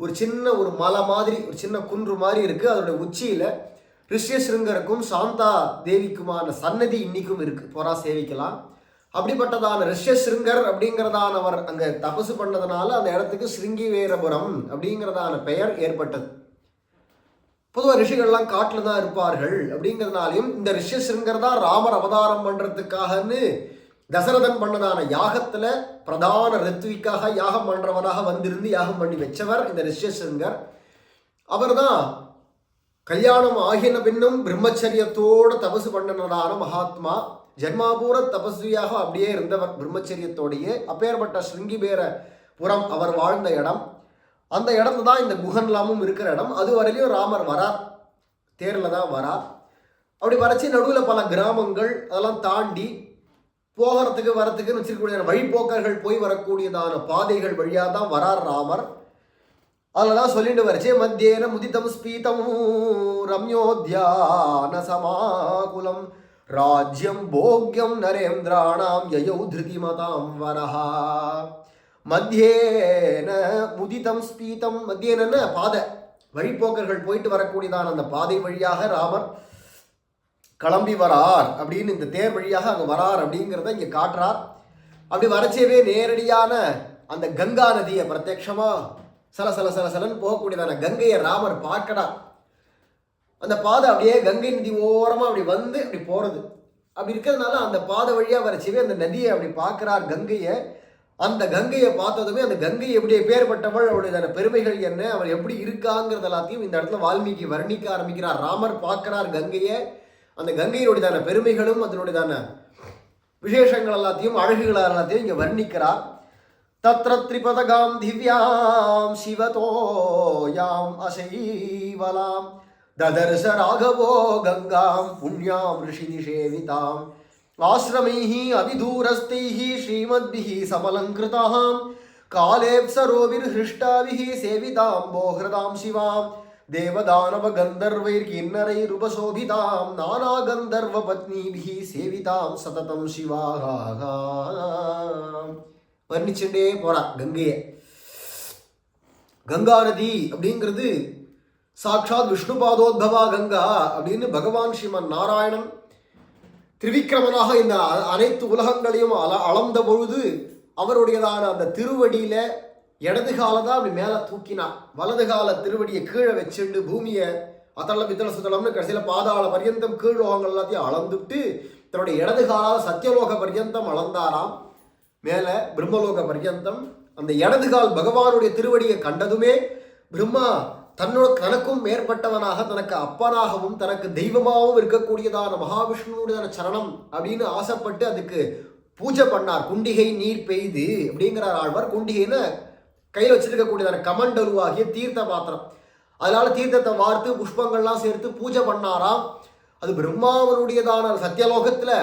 ஒரு சின்ன ஒரு மலை மாதிரி ஒரு சின்ன குன்று மாதிரி இருக்குது. அதோடைய உச்சியில் ரிஷ்யசிருங்கருக்கும் சாந்தா தேவிக்குமான சன்னதி இன்னைக்கும் இருக்குது, போரா சேவிக்கலாம். அப்படிப்பட்டதான ரிஷ்யசிருங்கர் அப்படிங்கிறதானவர் அங்கே தபசு பண்ணதுனால அந்த இடத்துக்கு ஸ்ருங்கிவேரபுரம் அப்படிங்கிறதான பெயர் ஏற்பட்டது. பொதுவாக ரிஷிகள்லாம் காட்டில் தான் இருப்பார்கள் அப்படிங்கிறதுனாலையும் இந்த ரிஷ்யசிருங்கர் தான் ராமர் அவதாரம் பண்ணுறதுக்காகன்னு தசரதன் பண்ணதான யாகத்தில் பிரதான ரித்விக்காக யாகம் பண்ணுறவராக வந்திருந்து யாகம் பண்ணி வச்சவர் இந்த ரிஷ்யசிருங்கர். அவர் தான் கல்யாணம் ஆகின பின்னும் பிரம்மச்சரியத்தோடு தபசு பண்ணினதான மகாத்மா. ஜென்மாபூர தபஸ்வியாக அப்படியே இருந்தவர் பிரம்மச்சரியத்தோடையே. அப்பேற்பட்ட ஸ்ருங்கிபேரபுரம் அவர் வாழ்ந்த இடம். அந்த இடத்துல தான் இந்த குஹன்லாமும் இருக்கிற இடம். அது வரையிலையும் ராமர் வரார், தேரில் தான் வரார். அப்படி வரைச்சி நடுவில் பல கிராமங்கள் அதெல்லாம் தாண்டி போகிறதுக்கு வரத்துக்குன்னு வச்சிருக்கக்கூடிய வழிபோக்கர்கள் போய் வரக்கூடியதான பாதைகள் வழியாக தான் வரார் ராமர். அதில் தான் சொல்லிட்டு வரைச்சே மத்தியேன முதிதம் ஸ்பீதம் ரம்யோத்யான சமாகுலம் ராஜ்யம் போக்யம் நரேந்திராணாம் யயௌ திருதிமதாம் வரஹா. மத்தியேன முதிதம் ஸ்பீதம், மத்தியேன பாதை, வழிபோக்கர்கள் போயிட்டு வரக்கூடியதான அந்த பாதை வழியாக ராமர் கிளம்பி வரார் அப்படின்னு இந்த தேர் வழியாக அங்கே வரார் அப்படிங்கிறத இங்கே காட்டுறார். அப்படி வரச்சேவே நேரடியான அந்த கங்கா நதியை பிரத்யட்சமாக சலன்னு போகக்கூடியதான கங்கையை ராமர் பார்க்கறார். அந்த பாதை அப்படியே கங்கை நதி ஓரமாக அப்படி வந்து அப்படி போகிறது. அப்படி இருக்கிறதுனால அந்த பாதை வழியாக வரச்சேவே அந்த நதியை அப்படி பார்க்குறார் கங்கையை. அந்த கங்கையை பார்த்ததுமே அந்த கங்கை எப்படி எப்பேற்பட்டவள், அவளுடைய பெருமைகள் என்ன, அவள் எப்படி இருக்காங்கிறது எல்லாத்தையும் இந்த இடத்துல வால்மீகி வர்ணிக்க ஆரம்பிக்கிறார். ராமர் பார்க்கிறார் கங்கையை. அந்த கங்கையினுடையதான பெருமைகளும் அதனுடையதான விசேஷங்கள் எல்லாத்தையும் அழகுகள் எல்லாத்தையும் இங்கே வர்ணிக்கிறார். தத்ர த்ரிபதகாம் திவ்யாம் சிவதோயாம் அசைவலாம் ததர்ச ராகவோ கங்காம் புண்ணியாம் ரிஷி நிஷேவிதாம் ஆஸ்ரமைஹி அவிதூரஸ்தைஹி ஸ்ரீமத்பிஹி சமலங்கிருதாம் காலேப்சரோவிர் ஹிருஷ்டாவிஹி சேவிதாம் போஹ்ரதாம் சிவாம் தேவதானவ கந்தர்வைர் கிண்ணரைருபசோபிதாம் நானா கந்தர்வ பத்னிபிஹி சேவிதாம் சததம் சிவாஹா. வர்ணிச்சுட்டே போறா கங்கையை. கங்கா நதி அப்படிங்கிறது சாட்சாத் விஷ்ணுபாதோத்பவா கங்கா அப்படின்னு பகவான் ஸ்ரீமன் நாராயணன் திரிவிக்ரமனாக இந்த அனைத்து உலகங்களையும் அளந்த பொழுது அவருடையதான அந்த திருவடியில இடது காலை தான் அப்படி மேலே தூக்கினான். வலது கால திருவடியை கீழே வச்சுண்டு பூமியை அதளம் வித்தள சுத்தளம்னு கடைசியில் பாதாள பர்யந்தம் கீழ்லோகங்கள் எல்லாத்தையும் அளந்துட்டு தன்னுடைய இடது காலால் சத்தியலோக பர்யந்தம் அளந்தாராம். மேலே பிரம்மலோக பர்யந்தம். அந்த இடது கால் பகவானுடைய திருவடியை கண்டதுமே பிரம்மா தனக்கும் மேற்பட்டவனாக, தனக்கு அப்பனாகவும் தனக்கு தெய்வமாகவும் இருக்கக்கூடியதான மகாவிஷ்ணுடைய சரணம் அப்படின்னு ஆசைப்பட்டு அதுக்கு பூஜை பண்ணார். குண்டிகை நீர் பெய்து அப்படிங்கிறார் ஆழ்வார். குண்டிகைன்னு கையில் வச்சிருக்கக்கூடியதான கமண்டலுவாகிய தீர்த்த பாத்திரம், அதனால தீர்த்தத்தை வார்த்து புஷ்பங்கள்லாம் சேர்த்து பூஜை பண்ணாராம். அது பிரம்மாவனுடையதான சத்தியலோகத்தில்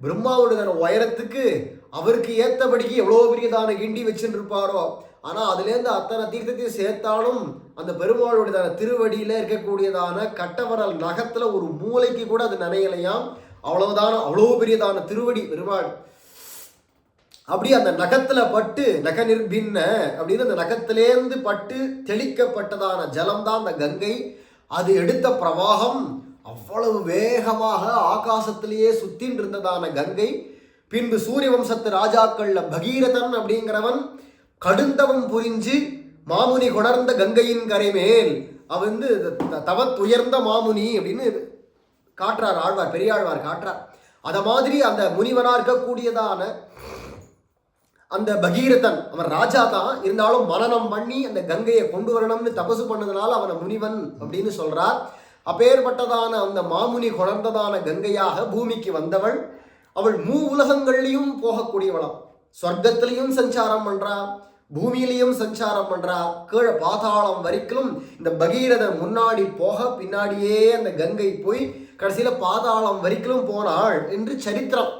பிரம்மாவுடையதான உயரத்துக்கு அவருக்கு ஏற்றபடிக்கு எவ்வளோ பெரியதான கிண்டி வச்சுட்டு இருப்பாரோ. ஆனால் அதுலேருந்து அத்தனை தீர்த்தத்தையும் சேர்த்தாலும் அந்த பெருமாளுடையதான திருவடியில் இருக்கக்கூடியதான கட்டவரல் நகத்தில் ஒரு மூளைக்கு கூட அது நனையலையாம். அவ்வளோ பெரியதான திருவடி பெருமாள். அப்படி அந்த நகத்தில் பட்டு நக நிர்பின்ன அப்படின்னு அந்த நகத்திலேருந்து பட்டு தெளிக்கப்பட்டதான ஜலம்தான் அந்த கங்கை. அது எடுத்த பிரவாகம் அவ்வளவு வேகமாக ஆகாசத்திலேயே சுத்தின் இருந்ததான கங்கை. பின்பு சூரிய வம்சத்து ராஜாக்கள்ல பகீரதன் அப்படிங்கிறவன் கடுந்தவம் புரிஞ்சு மாமுனி கொணர்ந்த கங்கையின் கரை மேல் அவன் வந்து தவத்துயர்ந்த மாமுனி அப்படின்னு காட்டுறார் ஆழ்வார், பெரியாழ்வார் காட்டுறார். அத மாதிரி அந்த முனிவனா இருக்கக்கூடியதான அந்த பகீரதன் அவன் ராஜா தான், இருந்தாலும் மனனம் பண்ணி அந்த கங்கையை கொண்டு வரணும்னு தபசு பண்ணதுனால அவனை முனிவன் அப்படின்னு சொல்றார். அப்பேற்பட்டதான அந்த மாமுனி கொணர்ந்ததான கங்கையாக பூமிக்கு வந்தவள். அவள் உலகங்கள்லையும் போகக்கூடியவளாம். சொர்க்கத்திலையும் சஞ்சாரம் பண்றா, பூமியிலையும் சஞ்சாரம் பண்றா, கீழே பாதாளம் வரைக்கும் இந்த பகீரதன் முன்னாடி போக பின்னாடியே அந்த கங்கை போய் கடைசியில பாதாளம் வரைக்கும் போனாள் என்று சரித்திரம்.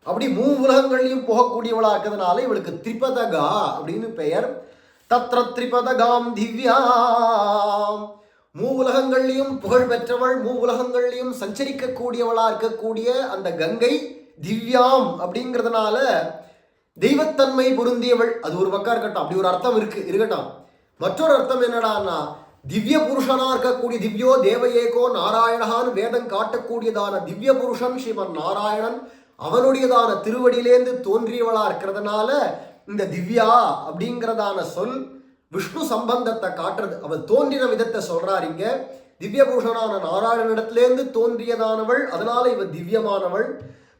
அப்படி உலகங்கள்லையும் போகக்கூடியவளா இருக்கிறதுனால இவளுக்கு திரிபதகா அப்படின்னு பெயர். தத்ர திரிபதகாம் திவ்யாம், உலகங்கள்லையும் புகழ் பெற்றவள், உலகங்கள்லையும் சஞ்சரிக்கக்கூடியவளா இருக்கக்கூடிய அந்த கங்கை திவ்யாம் அப்படிங்கிறதுனால தெய்வத்தன்மை பொருந்தியவள், அது ஒரு பக்கம் இருக்கட்டும், அப்படி ஒரு அர்த்தம் இருக்கட்டும். மற்றொரு அர்த்தம் என்னடான்னா, திவ்ய புருஷனா இருக்கக்கூடிய திவ்யோ தேவயேகோ நாராயணகான்னு வேதம் காட்டக்கூடியதான திவ்ய புருஷன் ஸ்ரீமன் நாராயணன் அவனுடையதான திருவடியிலேந்து தோன்றியவளா இருக்கிறதுனால இந்த திவ்யா அப்படிங்கிறதான சொல் விஷ்ணு சம்பந்தத்தை காட்டுறது. அவள் தோன்றின விதத்தை சொல்றார் இங்க. திவ்ய புருஷனான நாராயணனிடத்திலேருந்து தோன்றியதானவள், அதனால இவள் திவ்யமானவள்.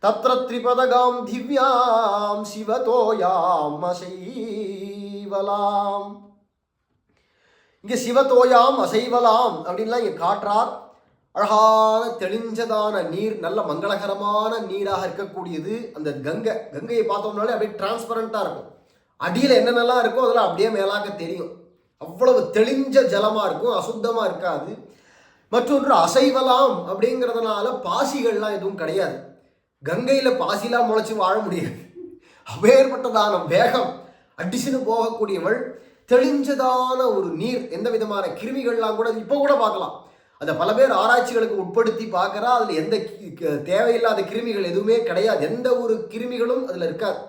தத்ர திரிபதகாம் திவ்யாம் சிவதோயாம் அசைவலாம். இங்க சிவதோயாம் அசைவலாம் அப்படின்லாம் இங்க காட்டுறார். அழகான தெளிஞ்சதான நீர், நல்ல மங்களகரமான நீராக இருக்கக்கூடியது அந்த கங்கையை பார்த்தோம்னாலே அப்படியே டிரான்ஸ்பரண்டா இருக்கும். அடியில் என்னென்னலாம் இருக்கோ அதெல்லாம் அப்படியே மேலாக தெரியும். அவ்வளவு தெளிஞ்ச ஜலமா இருக்கும், அசுத்தமா இருக்காது. மற்றொன்று அசைவலாம் அப்படிங்கிறதுனால பாசிகள்லாம் எதுவும் கிடையாது. கங்கையில பாசிலாம் முளைச்சி வாழ முடியாது. அப்பேற்பட்டதான வேகம் அடிச்சுன்னு போகக்கூடியவள். தெளிஞ்சதான ஒரு நீர், எந்த விதமான கிருமிகள்லாம் கூட இப்போ கூட பார்க்கலாம். அதை பல பேர் ஆராய்ச்சிகளுக்கு உட்படுத்தி பார்க்குறா. அதில் எந்த தேவையில்லாத கிருமிகள் எதுவுமே கிடையாது. எந்த ஒரு கிருமிகளும் அதில் இருக்காது.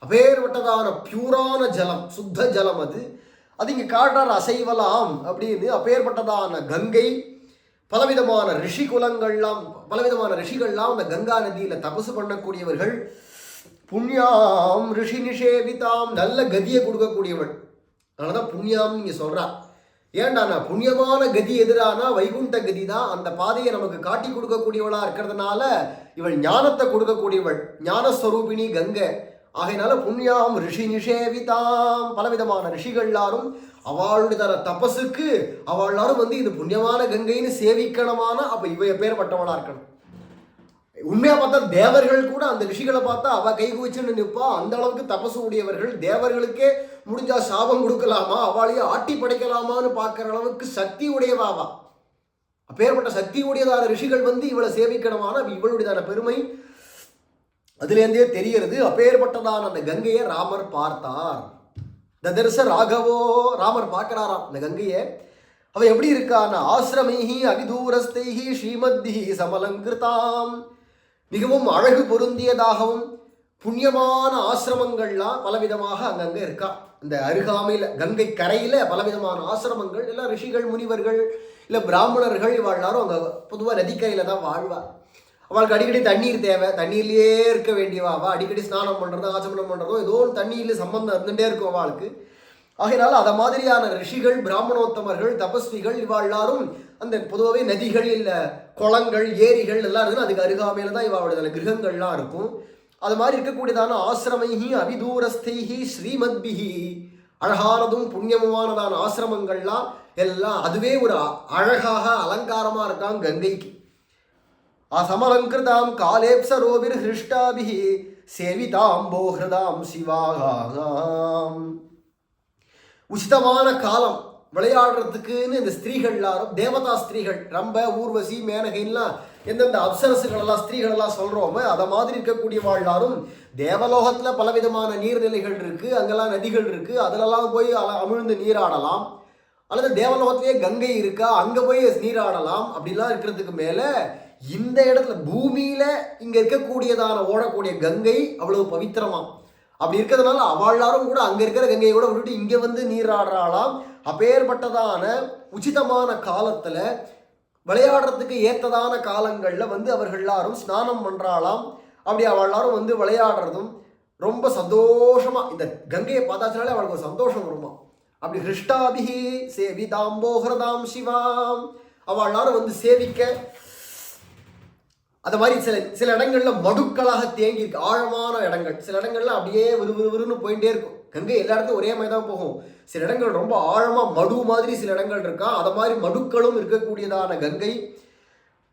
அப்பேற்பட்டதான பியூரான ஜலம், சுத்த ஜலம் அது. அது இங்கே காட்டுறார் அசைவலாம் அப்படின்னு. அப்பேற்பட்டதான கங்கை, பலவிதமான ரிஷி குலங்கள்லாம், பலவிதமான ரிஷிகள்லாம் அந்த கங்கா நதியில் தபசு பண்ணக்கூடியவர்கள். புண்ணியாம் ரிஷி நிஷேவிதாம், நல்ல கதியை கொடுக்கக்கூடியவள். அதனாலதான் புண்ணியாம் நீங்க சொல்றா. ஏண்டானா புண்ணியமான கதி எதிரானா வைகுண்ட கதி தான். அந்த பாதையை நமக்கு காட்டி கொடுக்கக்கூடியவளா இருக்கிறதுனால இவள் ஞானத்தை கொடுக்கக்கூடியவள், ஞானஸ்வரூபிணி கங்கை. ஆகையினால புண்ணியாம் ரிஷி நிஷேவிதாம், பலவிதமான ரிஷிகள் எல்லாரும் அவளுடைய தபசுக்கு அவள் எல்லாரும் வந்து இது புண்ணியமான கங்கைன்னு சேவிக்கணுமான. அப்ப இவ பேர்பட்டவளா இருக்கணும். உண்மையா பார்த்தா தேவர்கள் கூட அந்த ரிஷிகளை பார்த்தா அவ கை குவிச்சுன்னு நிற்பா. அந்த அளவுக்கு தபசு உடையவர்கள். தேவர்களுக்கே முடிஞ்சா சாபம் கொடுக்கலாமா, அவளையே ஆட்டி படைக்கலாமான்னு பார்க்கிற அளவுக்கு சக்தி உடையவாவா. அப்பேற்பட்ட சக்தி உடையதான ரிஷிகள் வந்து இவளை சேவிக்கணுமான இவளுடையதான பெருமை அதுலேருந்தே தெரிகிறது. அப்பேற்பட்டதான அந்த கங்கையை ராமர் பார்த்தார். ததர்ச ராகவோ, ராமர் பார்க்கிறாராம் அந்த கங்கையை. அவ எப்படி இருக்கான ஆசிரமைஹி அவிதூரஸ்தைஹி ஸ்ரீமத்திஹி சமலங்கிருதாம், மிகவும் அழகு பொருந்தியதாகவும் புண்ணியமான ஆசிரமங்கள்லாம் பலவிதமாக அங்கங்கே இருக்கா. இந்த அருகாமையில் கங்கை கரையில் பலவிதமான ஆசிரமங்கள், எல்லாம் ரிஷிகள் முனிவர்கள் இல்லை பிராமணர்கள் இவள் எல்லாரும் அங்கே பொதுவாக நதிக்கரையில் தான் வாழ்வார். அவளுக்கு அடிக்கடி தண்ணீர் தேவை, தண்ணீர்லேயே இருக்க வேண்டியவா. அவள் அடிக்கடி ஸ்நானம் பண்ணுறதோ ஆச்சமனம் பண்ணுறதோ ஏதோ ஒரு தண்ணீரில் சம்பந்தம் இருந்துகிட்டே இருக்கும் அவளுக்கு. ஆகையினால அதை மாதிரியான ரிஷிகள், பிராமணோத்தமர்கள், தபஸ்விகள் இவள் எல்லாரும் அந்த பொதுவாகவே நதிகள் இல்லை குளங்கள் ஏரிகள் எல்லாம் இருக்குன்னு அதுக்கு அருகாமையில் தான் இவளுடைய கிரகங்கள்லாம் இருக்கும். அது மாதிரி இருக்கக்கூடியதான ஆசிரமைஹி அவிதூரஸ்தைஹி ஸ்ரீமத்பிஹி, அழகானதும் புண்ணியமானதான ஆசிரமங்கள்லாம் எல்லாம் அதுவே ஒரு அழகாக அலங்காரமாக இருக்காங்க கங்கைக்கு. அசமலங்கிருதாம் காலேப்சரோபிர் ஹிருஷ்டாபிஹி சேவிதாம்போஹிருதாம் சிவாகாம். உச்சிதமான காலம் விளையாடுறதுக்குன்னு இந்த ஸ்திரீகள் எல்லாரும், தேவதா ஸ்திரீகள், ரம்ப ஊர்வசி மேனகைலாம் எந்தெந்த அப்சரசுகள் எல்லாம் ஸ்திரீகள் எல்லாம் சொல்றோமோ அதை மாதிரி இருக்கக்கூடியவள் எல்லாரும் தேவலோகத்துல பலவிதமான நீர்நிலைகள் இருக்கு, அங்கெல்லாம் நதிகள் இருக்கு, அதிலெல்லாம் போய் அமிழ்ந்து நீராடலாம். அல்லது தேவலோகத்திலேயே கங்கை இருக்கா, அங்க போய் நீராடலாம். அப்படிலாம் இருக்கிறதுக்கு மேல இந்த இடத்துல பூமியில இங்க இருக்கக்கூடியதான ஓடக்கூடிய கங்கை அவ்வளவு பவித்திரமாம். அப்படி இருக்கிறதுனால அவள் எல்லாரும் கூட அங்க இருக்கிற கங்கையை கூட விட்டுட்டு இங்க வந்து நீராடலாம். அப்பேற்பட்டதான உச்சிதமான காலத்துல விளையாடுறதுக்கு ஏற்றதான காலங்கள்ல வந்து அவர்கள் எல்லாரும் ஸ்நானம் பண்றாளாம். அப்படி அவள் எல்லாரும் வந்து விளையாடுறதும் ரொம்ப சந்தோஷமா, இந்த கங்கையை பார்த்தாச்சுனாலே அவளுக்கு ஒரு சந்தோஷம் வருமா. அப்படி ஹிருஷ்டாபிஹி சேவிதாம்போஹிருதாம் சிவாம், அவள் எல்லாரும் வந்து சேவிக்க. அது மாதிரி சில இடங்கள்ல மடுக்களாக தேங்கி இருக்கு, ஆழமான இடங்கள். சில இடங்கள்ல அப்படியே விறுவிறுன்னு போயிட்டே இருக்கும். கங்கை எல்லா இடத்துக்கும் ஒரே மாதிரி தான் போகும். சில இடங்கள் ரொம்ப ஆழமா மடு மாதிரி சில இடங்கள் இருக்கா. அதை மாதிரி மடுக்களும் இருக்கக்கூடியதான கங்கை.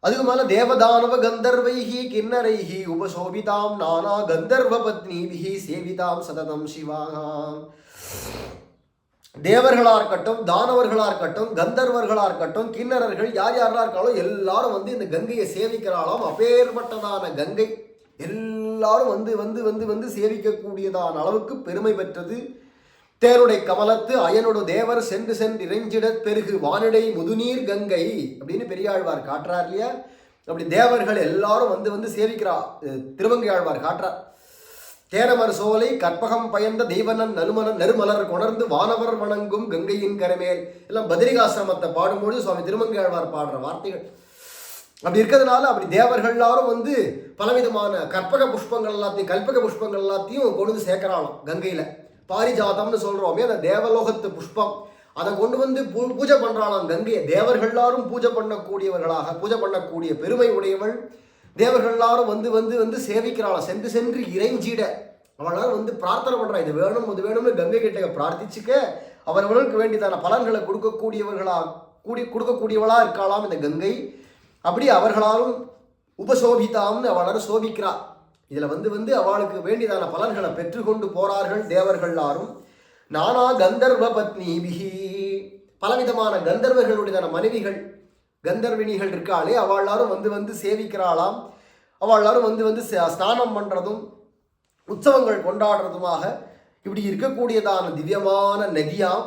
அதுக்கு மேல தேவதானவ கந்தர்வைஹி கிண்ணரைஹி உபசோபிதாம் நானா கந்தர்வ பத்னிபிஹி சேவிதாம் சததம் சிவாகாம். தேவர்களா இருக்கட்டும், தானவர்களா இருக்கட்டும், கந்தர்வர்களா இருக்கட்டும், கிண்ணறர்கள் யார் யாரெல்லாம் இருக்காளோ எல்லாரும் வந்து இந்த கங்கையை சேவிக்கிறாளாம். அப்பேற்பட்டதான கங்கை எல்லாரும் வந்து வந்து வந்து வந்து சேவிக்கக்கூடியதான அளவுக்கு பெருமை பெற்றது. தேருடை கமலத்து அயனோடு தேவர் சென்று சென்று இறைஞ்சிட பெருகு வானிடை முதுநீர் கங்கை அப்படின்னு பெரியாழ்வார் காட்டுறார் இல்லையா. அப்படி தேவர்கள் எல்லாரும் வந்து வந்து சேவிக்கிறா திருவங்கை ஆழ்வார் காட்டுறார். தேனமர் சோலை கற்பகம் பயந்த தெய்வனன் நறுமலர் கொணர்ந்து வானவர் வணங்கும் கங்கையின் கரைமேல் எல்லாம் பத்ரிகாசிரமத்தை பாடும்போது சுவாமி திருமங்கையாழ்வார் பாடுற வார்த்தைகள். அப்படி இருக்கிறதுனால அப்படி தேவர்கள் எல்லாரும் வந்து பலவிதமான கற்பக புஷ்பங்கள் எல்லாத்தையும் கல்பக புஷ்பங்கள் எல்லாத்தையும் கொண்டு வந்து சேர்க்கிறாளாம் கங்கையில. பாரிஜாதம்னு சொல்றோமே அந்த தேவலோகத்து புஷ்பம், அதை கொண்டு வந்து பூஜை பண்றாளாம் கங்கையை. தேவர்கள் எல்லாரும் பூஜை பண்ணக்கூடியவர்களாக, பூஜை பண்ணக்கூடிய பெருமை உடையவள். தேவர்கள் எல்லாரும் வந்து வந்து வந்து சேவிக்கிறாளாம், சென்று சென்று இறைஞ்சிட அவளால் வந்து பிரார்த்தனை பண்றா, இது வேணும் அது வேணும்னு கங்கை கிட்ட பிரார்த்திச்சுக்க அவர்களுக்கு வேண்டியதான பலன்களை கொடுக்கக்கூடியவளா இருக்காளாம் இந்த கங்கை. அப்படி அவர்களாலும் உபசோபிதாம்னு அவளால் சோபிக்கிறா. இதுல வந்து வந்து அவளுக்கு வேண்டியதான பலன்களை பெற்றுக்கொண்டு போறார்கள் தேவர்கள் எல்லாரும். நானா கந்தர்வ பத்னிபிஹி, பலவிதமான கந்தர்வர்களுடையதான மனைவிகள் கந்தர்வினிகள் இருக்காளே அவள் எல்லாரும் வந்து வந்து சேவிக்கிறாளாம். அவள் எல்லாரும் வந்து வந்து ஸ்நானம் பண்றதும் உற்சவங்கள் கொண்டாடுறதுமாக இப்படி இருக்கக்கூடியதான திவ்யமான நதியாம்.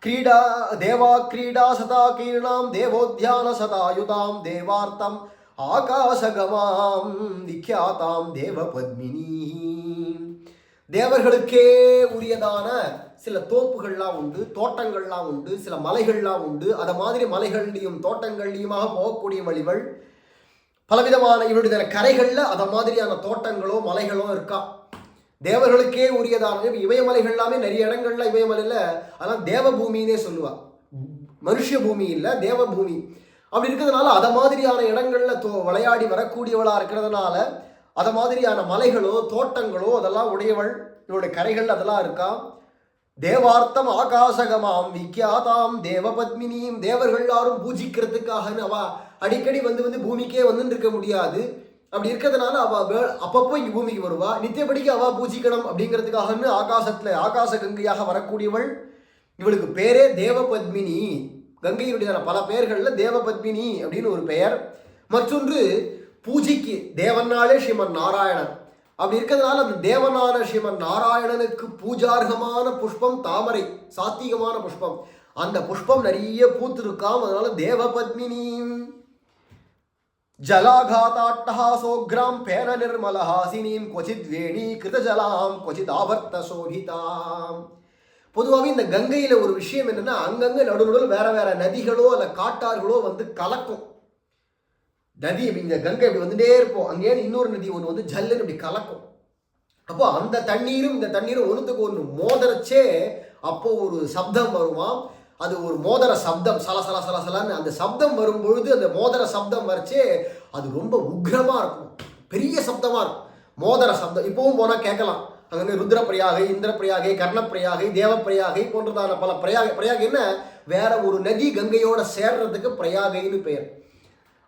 கிரீடா தேவா கிரீடா சதா கீர்ணாம் தேவோத்யான சதாயுதாம் தேவார்த்தம் ஆகாசகமாம் விக்யாதாம் தேவ பத்மினி. தேவர்களுக்கே உரியதான சில தோப்புகள்லாம் உண்டு, தோட்டங்கள்லாம் உண்டு, சில மலைகள்லாம் உண்டு. அதை மாதிரி மலைகள்லையும் தோட்டங்கள்லையுமாக போகக்கூடிய வழிகள் பலவிதமான இவருடைய கரைகளில் அதை மாதிரியான தோட்டங்களோ மலைகளோ இருக்கா. தேவர்களுக்கே உரியதான இமயமலைகள் எல்லாமே நிறைய இடங்கள்ல இமயமலையில் அதெல்லாம் தேவபூமின்னே சொல்லுவா, மனுஷ பூமி இல்லை தேவபூமி. அப்படி இருக்கிறதுனால அதை மாதிரியான இடங்கள்ல விளையாடி வரக்கூடியவளா இருக்கிறதுனால அதை மாதிரியான மலைகளோ தோட்டங்களோ அதெல்லாம் உடையவள். இவளுடைய கரைகள் அதெல்லாம் இருக்கா. தேவார்த்தம் ஆகாசகமாம் விக்யாதாம் தேவ பத்மினியும், தேவர்கள் எல்லாரும் பூஜிக்கிறதுக்காக அவ அடிக்கடி வந்து வந்து பூமிக்கே வந்து இருக்க முடியாது. அப்படி இருக்கிறதுனால அவ அப்பப்போ இங்கே பூமிக்கு வருவா. நித்தியப்படிக்கு அவ பூஜிக்கணும் அப்படிங்கிறதுக்காகன்னு ஆகாசத்துல ஆகாச கங்கையாக வரக்கூடியவள். இவளுக்கு பேரே தேவ பத்மினி. கங்கையுடைய பல பெயர்கள்ல தேவ பத்மினி அப்படின்னு ஒரு பெயர். மற்றொன்று பூஜைக்கு தேவனாலே ஸ்ரீமன் நாராயணன். அப்படி இருக்கிறதுனால அந்த தேவனான ஸ்ரீமன் நாராயணனுக்கு பூஜார்கமான புஷ்பம் தாமரை, சாத்திகமான புஷ்பம். அந்த புஷ்பம் நிறைய பூத்திருக்காம். அதனால தேவ பத்மினி. ஜலாகாதாட்டஹாசோக்ராம் பேன நிர்மலஹாசினீம் கொச்சித் வேணி கிருதஜலாம் கொச்சித் ஆவர்த்த சோபிதாம். பொதுவாகவே இந்த கங்கையில ஒரு விஷயம் என்னன்னா, அங்கங்க நடுநடுவில் வேற வேற நதிகளோ அல்ல காட்டார்களோ வந்து கலக்கும். நதி இந்த கங்கை இப்படி வந்துட்டே இருப்போம், அங்கேயே இன்னொரு நதி ஒன்று வந்து ஜல்லுன்னு இப்படி கலக்கும். அப்போ அந்த தண்ணீரும் இந்த தண்ணீரும் ஒன்றுத்துக்கு ஒன்று மோதரச்சே அப்போ ஒரு சப்தம் வருமாம். அது ஒரு மோதர சப்தம், சலசல சலசலன்னு அந்த சப்தம் வரும்பொழுது அந்த மோதர சப்தம் வரைச்சே அது ரொம்ப உக்ரமா இருக்கும், பெரிய சப்தமா இருக்கும் மோதர சப்தம். இப்பவும் போனா கேட்கலாம், அங்கே ருத்ரப்பிரயாகை, இந்திரப்பிரயாகை, கர்ணப்பிரயாகை, தேவப்பிரயாகை போன்றதான பல பிரயாகை என்ன வேற ஒரு நதி கங்கையோட சேர்றதுக்கு பிரயாகைன்னு பெயர்.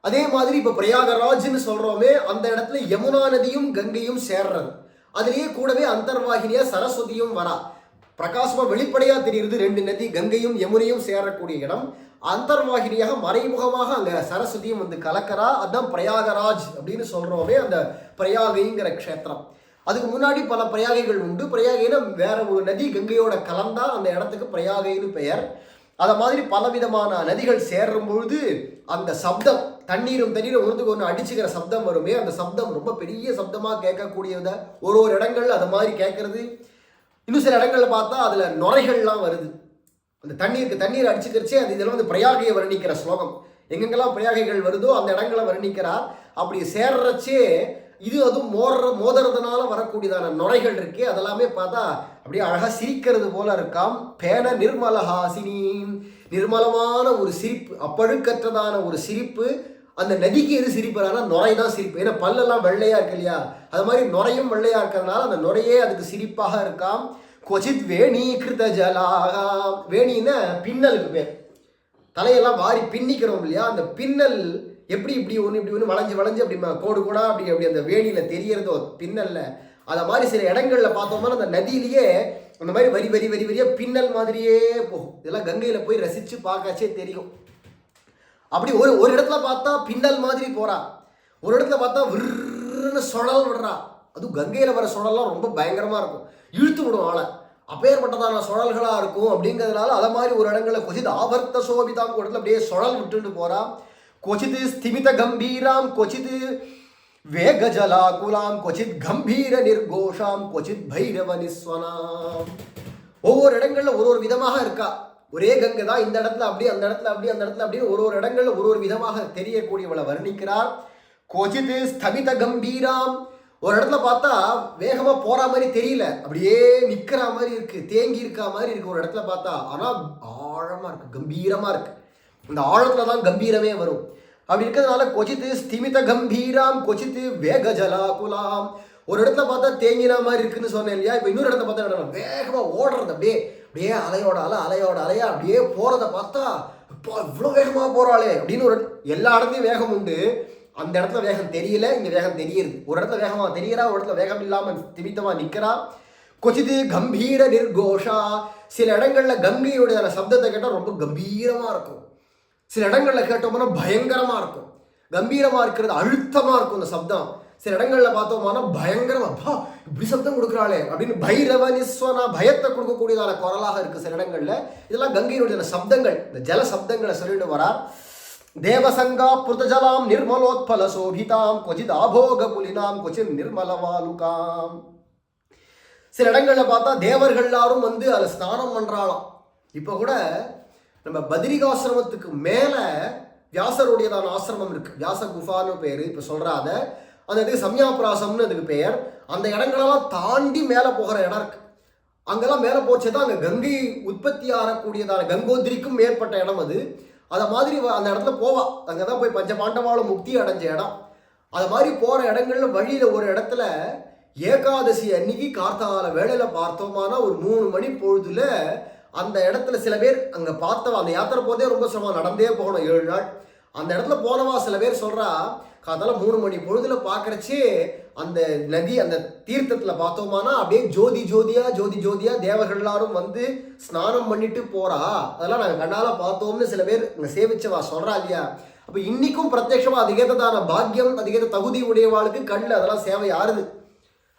அதே மாதிரி இப்போ பிரயாகராஜ்னு சொல்றோமே, அந்த இடத்துல யமுனா நதியும் கங்கையும் சேர்றது. அதுலேயே கூடவே அந்தர்வாகினியா சரஸ்வதியும் வரா. பிரகாசமா வெளிப்படையா தெரியுது ரெண்டு நதி கங்கையும் யமுனையும் சேரக்கூடிய இடம். அந்தர்வாகினியாக மறைமுகமாக அங்க சரஸ்வதியும் வந்து கலக்கரா. அதுதான் பிரயாகராஜ் அப்படின்னு சொல்றோமே, அந்த பிரயாகைங்கிற க்ஷேத்திரம். அதுக்கு முன்னாடி பல பிரயாகைகள் உண்டு. பிரயாகைனா வேற ஒரு நதி கங்கையோட கலந்தா அந்த இடத்துக்கு பிரயாகைன்னு பெயர். அதை மாதிரி பலவிதமான நதிகள் சேரும் பொழுது அந்த சப்தம், தண்ணீரும் ஒன்றுக்கு ஒன்று அடிச்சுக்கிற சப்தம் வருமே, அந்த சப்தம் ரொம்ப பெரிய சப்தமாக கேட்கக்கூடியத. ஒரு இடங்கள்ல அது மாதிரி கேட்கறது. இன்னும் சில இடங்கள்ல பார்த்தா அதுல நுரைகள்லாம் வருது. அந்த தண்ணீர் அடிச்சுக்கிறச்சே அது இதெல்லாம் வந்து பிரயாகையை வர்ணிக்கிற ஸ்லோகம். எங்கெங்கெல்லாம் பிரயாகைகள் வருதோ அந்த இடங்களை வர்ணிக்கிறார். அப்படி சேர்றச்சே இது அதுவும் மோதுறதுனால வரக்கூடியதான நுரைகள் இருக்கே, அதெல்லாமே பார்த்தா அப்படியே அழகா சிரிக்கிறது போல இருக்காம். பேன நிர்மலஹாசினி, நிர்மலமான ஒரு சிரிப்பு, அப்பழுக்கற்றதான ஒரு சிரிப்பு. அந்த நதிக்கு எது சிரிப்புறானா நுரை தான் சிரிப்பு. ஏன்னா பல்லெல்லாம் வெள்ளையா இருக்கு இல்லையா, அது மாதிரி நுரையும் வெள்ளையா இருக்கிறதுனால அந்த நுரையே அதுக்கு சிரிப்பாக இருக்காம். கொச்சித் வேணி கிருத ஜலாகா, வேணின்னா பின்னலுக்கு பேர். தலையெல்லாம் வாரி பின்னிக்கிறோம் இல்லையா, அந்த பின்னல் எப்படி இப்படி ஒன்று வளைஞ்சு அப்படி கோடு கூட அப்படி அந்த வேணியில தெரியறதோ பின்னல்ல. அதை மாதிரி சில இடங்கள்ல பார்த்தோம்னா அந்த நதியிலேயே அந்த மாதிரி வரியா பின்னல் மாதிரியே போகும். இதெல்லாம் கங்கையில போய் ரசிச்சு பார்க்கச்சே தெரியும். அப்படி ஒரு இடத்துல பார்த்தா பின்னல் மாதிரி போறா, ஒரு இடத்துல பார்த்தா விருன்னு சுழல் விடுறா. அதுவும் கங்கையில வர சுழல்லாம் ரொம்ப பயங்கரமா இருக்கும், இழுத்து விடும் ஆளை. அப்பேற்பட்டதான சுழல்களா இருக்கும். அப்படிங்கிறதுனால அதை மாதிரி ஒரு இடங்கள்ல கொச்சித் ஆவர்த்த சோபிதாம் இடத்துல அப்படியே சுழல் விட்டுட்டு போறா. கொச்சிது ஸ்திமித கம்பீராம் கொச்சிது வேகஜலாகுலாம் கொச்சித் கம்பீர நிர்கோஷாம் கொச்சித் பைரவ நிஸ்வனாம். ஒவ்வொரு இடங்கள்ல ஒரு விதமாக இருக்கா. ஒரே கங்கை தான், இந்த இடத்துல அப்படி, அந்த இடத்துல அப்படி, அந்த இடத்துல அப்படி, ஒரு இடங்கள்ல ஒரு விதமாக தெரியக்கூடியவளை வர்ணிக்கிறார். கொச்சித் ஸ்தபித கம்பீராம், ஒரு இடத்துல பார்த்தா வேகமா போற மாதிரி தெரியல, அப்படியே நிக்கிற மாதிரி இருக்கு, தேங்கி இருக்கா மாதிரி இருக்கு ஒரு இடத்துல பார்த்தா. ஆனா ஆழமா இருக்கு, கம்பீரமா இருக்கு. இந்த ஆழத்துலதான் கம்பீரமே வரும். அப்படி இருக்கிறதுனால கொச்சித்து ஸ்திமித கம்பீராம் கொச்சித்து வேக ஜலாகுலாம். ஒரு இடத்துல பார்த்தா தேங்கின மாதிரி இருக்குன்னு சொன்னேன் இல்லையா. இப்போ இன்னொரு இடத்துல பார்த்தா வேகமா ஓடுறது, அப்படியே அப்படியே அலையோட அலையா அப்படியே போறதை பார்த்தா இப்போ இவ்வளோ வேகமா போறாளே அப்படின்னு ஒரு எல்லா இடத்துலையும் வேகம் உண்டு. அந்த இடத்துல வேகம் தெரியல, இங்க வேகம் தெரியுது. ஒரு இடத்துல வேகமா தெரியறா, ஒரு இடத்துல வேகம் இல்லாம திமித்தமா நிக்கிறா. கொச்சிது கம்பீர நிர்கோஷா, சில இடங்கள்ல கங்கையுடைய சப்தத்தை கேட்டால் ரொம்ப கம்பீரமா இருக்கும். சில இடங்கள்ல கேட்டோம்னா பயங்கரமா இருக்கும். கம்பீரமா இருக்கிறது அழுத்தமா இருக்கும் அந்த சப்தம். சில இடங்கள்ல பார்த்தோம்னா பயங்கரமா, அப்பா இப்படி சப்தம் கொடுக்குறாளே அப்படின்னு பைரவ நிஸ்வனா, பயத்தை கொடுக்கக்கூடியதான குரலாக இருக்கு சில இடங்கள்ல. இதெல்லாம் கங்கையினுடைய சப்தங்கள், இந்த ஜல சப்தங்களை சொல்லிட்டு வரார். தேவசங்கா புருதஜலாம் நிர்மலோத்பல சோபிதாம் கொச்சித் ஆபோக புலினாம் கொச்சித் நிர்மலவாலுகாம். சில இடங்கள்ல பார்த்தா தேவர்கள் எல்லாரும் வந்து அதில் ஸ்நானம் பண்றாளாம். இப்போ கூட நம்ம பத்ரிகாசிரமத்துக்கு மேல வியாசருடையதான ஆசிரமம் இருக்கு, வியாச குஃபான்னு பேரு. இப்போ சொல்றாத அந்த இதுக்கு சம்யாபிராசம்னு அதுக்கு பெயர். அந்த இடங்களெல்லாம் தாண்டி மேலே போகிற இடம் இருக்கு. அங்கெல்லாம் மேலே போச்சுதான் அங்கே கங்கை உற்பத்தி ஆகக்கூடியதான கங்கோத்திரிக்கும் மேற்பட்ட இடம் அது. அதை மாதிரி அந்த இடத்துல போவா, அங்கே தான் போய் பஞ்ச பாண்டவாலும் முக்தி அடைஞ்ச இடம். அது மாதிரி போகிற இடங்கள்ல வழியில ஒரு இடத்துல ஏகாதசி அன்னைக்கு கார்த்தால வேளையில பார்த்தோமானா ஒரு 3 மணி பொழுதுல அந்த இடத்துல சில பேர் அங்கே பார்த்தவா, அந்த யாத்திரை போதே ரொம்ப சிரமம், நடந்தே போகணும் 7 நாள். அந்த இடத்துல போனவா சில பேர் சொல்றா, காத்தால 3 மணி பொழுதுல பார்க்கறச்சே அந்த நதி அந்த தீர்த்தத்தில் பார்த்தோமானா அப்படியே ஜோதி ஜோதியா தேவர்கள் எல்லாரும் வந்து ஸ்நானம் பண்ணிட்டு போறா. அதெல்லாம் நாங்கள் கண்ணால பார்த்தோம்னு சில பேர் இங்கே சேவிச்சவா சொல்றா இல்லையா. அப்போ இன்னைக்கும் பிரத்யட்சமா அதுக்கேற்றதான பாக்கியம், அதுக்கேற்ற தகுதி உடையவாளுக்கு கண்ணில் அதெல்லாம் சேவை ஆறுது.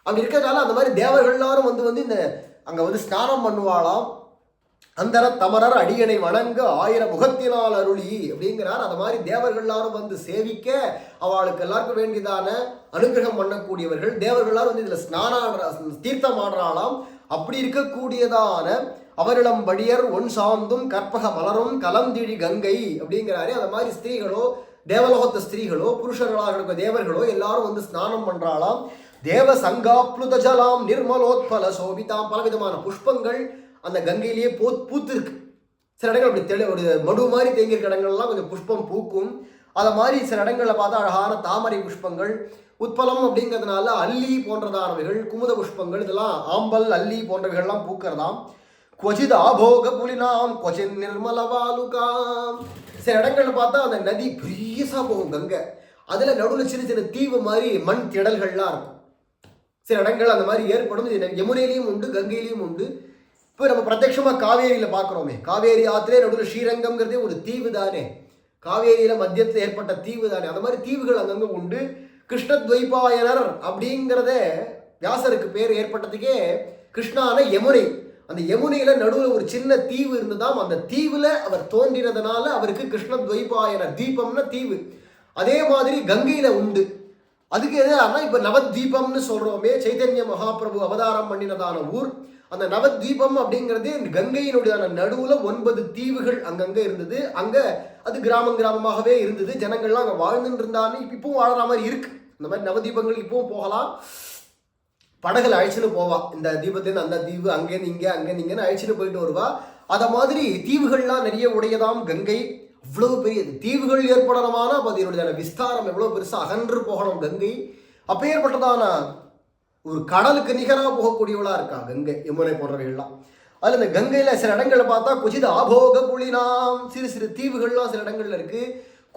அப்படி இருக்கிறதால அந்த மாதிரி தேவர்கள் எல்லாரும் வந்து இந்த அங்கே வந்து ஸ்நானம் பண்ணுவாளாம். அந்தர தமரர் அடியனை வணங்க 1000 முகத்தினால் அருளி அப்படிங்கிறார். அது மாதிரி தேவர்கள் எல்லாரும் வந்து சேவிக்க அவளுக்கு எல்லாருக்கும் வேண்டியதான அனுகிரகம் பண்ணக்கூடியவர்கள் தேவர்கள் எல்லாரும் வந்து இதில் ஸ்நான தீர்த்தம் ஆடுறாளாம். அப்படி இருக்கக்கூடியதான அவரிடம் படியர் ஒன் சாந்தும் கற்பக மலரும் கலந்திழி கங்கை அப்படிங்கிறாரு. அது மாதிரி ஸ்திரீகளோ, தேவலோகத்த ஸ்திரீகளோ, புருஷர்களாக இருக்க தேவர்களோ எல்லாரும் வந்து ஸ்நானம் பண்றாளாம். தேவ சங்காப்ளுத ஜலாம் நிர்மலோத்பல சோபிதாம், பலவிதமான புஷ்பங்கள் அந்த கங்கையிலேயே பூத்து இருக்கு. சில இடங்கள் அப்படி ஒரு மடு மாதிரி தேங்கியிருக்க இடங்கள்லாம் கொஞ்சம் புஷ்பம் பூக்கும். அதை மாதிரி சில இடங்களில் பார்த்தா அழகான தாமரை புஷ்பங்கள், உட்பலம் அப்படிங்கிறதுனால அல்லி போன்றதானவைகள், குமுத புஷ்பங்கள், இதெல்லாம் ஆம்பல் அல்லி போன்றவைகள்லாம் பூக்கிறதாம். கொச்சித் ஆபோக புலினாம் கொச்சித் நிர்மலவாலுகாம். சில இடங்கள்ல பார்த்தா அந்த நதி பெரியசா போகும் கங்கை, அதுல நடுவில் சின்ன சின்ன தீவு மாதிரி மண் திடல்கள்லாம் இருக்கும். சில இடங்கள் அந்த மாதிரி ஏற்படும். இது யமுனையிலையும் உண்டு, கங்கையிலையும் உண்டு. இப்போ நம்ம பிரத்யட்சமாக காவேரியில் பார்க்குறோமே, காவேரி ஆத்திரே நடுவில் ஸ்ரீரங்கம்ங்கிறதே ஒரு தீவு தானே, காவேரியில் மத்தியத்தில் ஏற்பட்ட தீவு தானே. அந்த மாதிரி தீவுகள் அங்கங்கே உண்டு. கிருஷ்ணத்வைபாயனர் அப்படிங்கிறத வியாசருக்கு பேர் ஏற்பட்டதுக்கே கிருஷ்ணான யமுனை, அந்த யமுனையில் நடுவில் ஒரு சின்ன தீவு இருந்ததாம். அந்த தீவில் அவர் தோன்றினதுனால அவருக்கு கிருஷ்ணத்வைபாயனர், தீபம்னா தீவு. அதே மாதிரி கங்கையில் உண்டு. அதுக்கு எதுனா இப்போ நவத்வீபம்னு சொல்கிறோமே, சைதன்ய மகாபிரபு அவதாரம் பண்ணினதான ஊர். அந்த நவத்வீபம் அப்படிங்கிறது கங்கையினுடைய நடுவில் 9 தீவுகள் அங்கங்கே இருந்தது. அங்கே அது கிராமமாகவே இருந்தது. ஜனங்கள்லாம் அங்கே வாழ்ந்துட்டு இருந்தாலும் இப்பவும் வாழற மாதிரி இருக்கு. இந்த மாதிரி நவதீபங்கள் இப்பவும் போகலாம். படகுல அழைச்சின்னு போவா, இந்த தீபத்திலேருந்து அந்த தீவு, அங்கேருந்து இங்கே, அங்கேருந்து இங்கேன்னு அழைச்சின்னு போயிட்டு வருவா. அதை மாதிரி தீவுகள்லாம் நிறைய உடையதாம் கங்கை. அவ்வளவு பெரிய தீவுகள் ஏற்படணுமான அதனுடைய விஸ்தாரம் எவ்வளோ பெருசாக அகன்று போகணும் கங்கை. அப்பேற்பட்டதான ஒரு கடலுக்கு நிகராக போகக்கூடியவளா இருக்கா கங்கை, யமுனை போன்றவைகள்லாம். அதில் இந்த கங்கையில் சில இடங்களில் பார்த்தா கொச்சித் ஆபோக புலினாம், சிறு சிறு தீவுகள்லாம் சில இடங்கள்ல இருக்கு.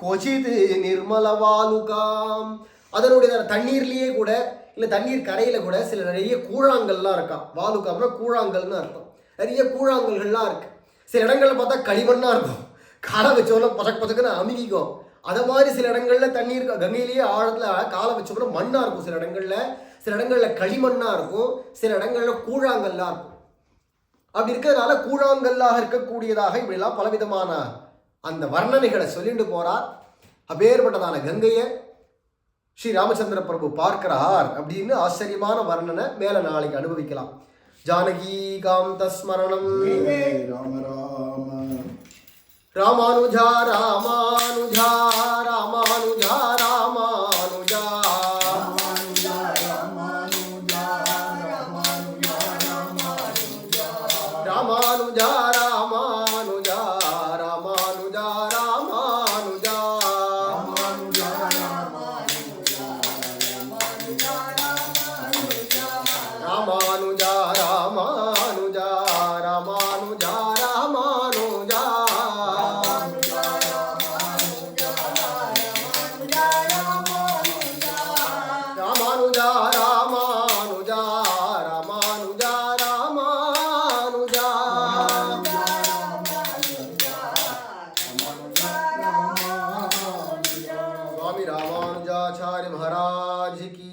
கொச்சித் நிர்மலவாலுகாம், அதனுடைய தண்ணீர்லேயே கூட இல்லை தண்ணீர் கரையில் கூட சில நிறைய கூழாங்கல்லாம் இருக்கா. வாலுகாம்னா கூழாங்கல்னு அர்த்தம். நிறைய கூழாங்கல்கள்லாம் இருக்கு. சில இடங்களில் பார்த்தா களிமண்ணா இருக்கும், காலை வச்சோன்னா பசக்குன்னு அமுகிக்கும். அதை மாதிரி சில இடங்கள்ல தண்ணீர் கங்கையிலேயே ஆழத்தில் காலை வச்சோம்னா மண்ணா இருக்கும். சில இடங்கள்ல களிமண்ணா இருக்கும், சில இடங்கள்ல கூழாங்கல்லாம் இருக்கும். அப்படி இருக்கிறதுனால கூழாங்கல்லாக இருக்கக்கூடியதாக இப்படிலாம் பலவிதமான அந்த வர்ணனைகளை சொல்லிட்டு போறார். அப்பேற்பட்டதான கங்கையை ஸ்ரீ ராமச்சந்திர பிரபு பார்க்கிறார் அப்படின்னு ஆச்சரியமான வர்ணனை மேல நாளைக்கு அனுபவிக்கலாம். ஜானகி காந்த ஸ்மரணம். ராம ராம ராமானுஜா ராமானுஜா ராமானுஜா ராமானுஜா ராமானுஜா ராமானுஜா ராமானுஜா ராமானுஜா ராமானுஜா ராமானுஜா ராமானுஜா ராமானுஜா ராமானுஜா ராமானுஜா ராமானுஜா ராமானுஜா स्वामी रामानुजाचार्य महाराज की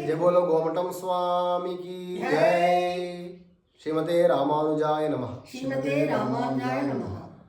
जय बोलो गोमटम स्वामी की जय. श्रीमते रामानुजाय नमः. श्रीमते रामानुजाय नमः.